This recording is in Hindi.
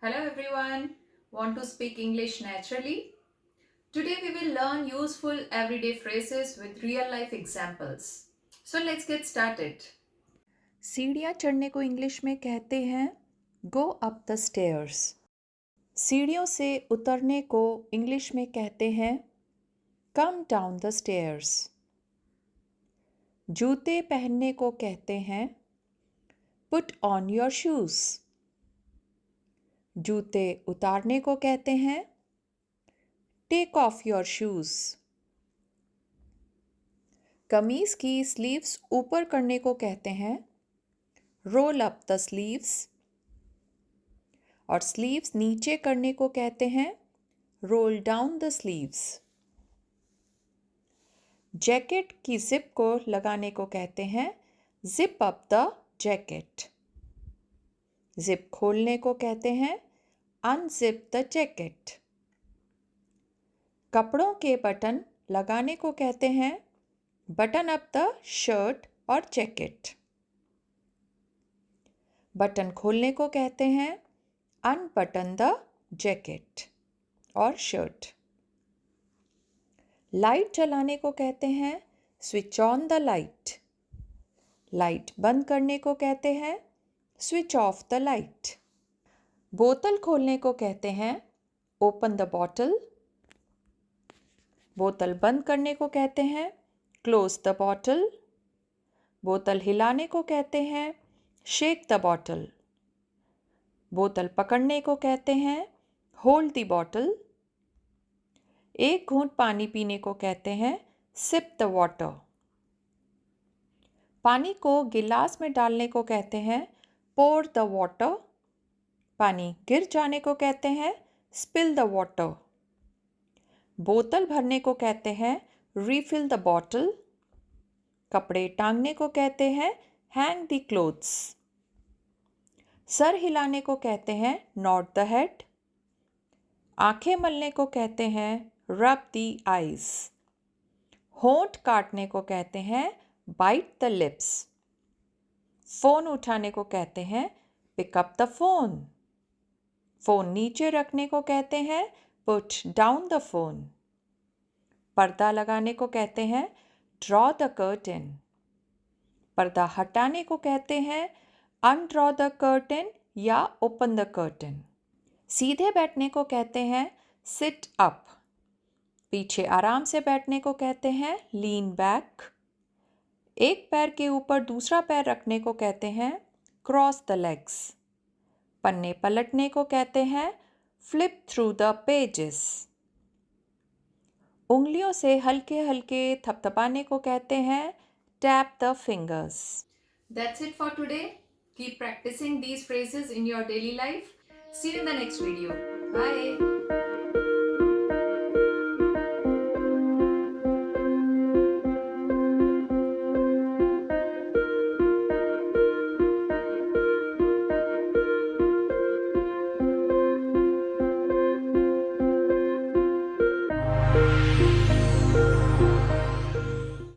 Hello everyone. Want to speak English naturally? Today we will learn useful everyday phrases with real life examples. So let's get started. सीढ़ियाँ चढ़ने को इंग्लिश में कहते हैं गो अप द स्टेयर्स। सीढ़ियों से उतरने को इंग्लिश में कहते हैं कम डाउन द स्टेयर्स। जूते पहनने को कहते हैं पुट ऑन योर शूज। जूते उतारने को कहते हैं टेक ऑफ योर शूज। कमीज की स्लीव्स ऊपर करने को कहते हैं रोल अप द स्लीव्स। और स्लीव्स नीचे करने को कहते हैं roll down the sleeves. Jacket की जिप को लगाने को कहते हैं zip up the jacket. Zip खोलने को कहते हैं अनजिप द जैकेट। कपड़ों के बटन लगाने को कहते हैं बटन अप द शर्ट और जैकेट। बटन खोलने को कहते हैं अनबटन द जैकेट और शर्ट। लाइट जलाने को कहते हैं switch on the light. Light बंद करने को कहते हैं स्विच ऑफ द लाइट। बोतल खोलने को कहते हैं ओपन द बॉटल। बोतल बंद करने को कहते हैं क्लोज द बॉटल। बोतल हिलाने को कहते हैं शेक द बॉटल। बोतल पकड़ने को कहते हैं होल्ड द बॉटल। एक घूंट पानी पीने को कहते हैं सिप द वाटर। पानी को गिलास में डालने को कहते हैं पोर द वाटर। पानी गिर जाने को कहते हैं स्पिल द वाटर। बोतल भरने को कहते हैं रिफिल द बॉटल। कपड़े टांगने को कहते हैं हैंग द क्लोथ्स। सर हिलाने को कहते हैं नॉड द हेड। आंखें मलने को कहते हैं रब द आईज। होंठ काटने को कहते हैं बाइट द लिप्स। फोन उठाने को कहते हैं pick up the phone. Phone नीचे रखने को कहते हैं पुट डाउन द फोन। पर्दा लगाने को कहते हैं ड्रॉ द कर्टेन। पर्दा हटाने को कहते हैं अनड्रॉ द कर्टेन या ओपन द कर्टेन। सीधे बैठने को कहते हैं सिट अप। पीछे आराम से बैठने को कहते हैं लीन बैक। एक पैर के ऊपर दूसरा पैर रखने को कहते हैं क्रॉस द लेग्स। पन्ने पलटने को कहते हैं फ्लिप थ्रू द पेजेस। उंगलियों से हल्के हल्के थपथपाने को कहते हैं tap the fingers. That's it for today. Keep practicing these phrases in your daily life. See you in the next video. Bye.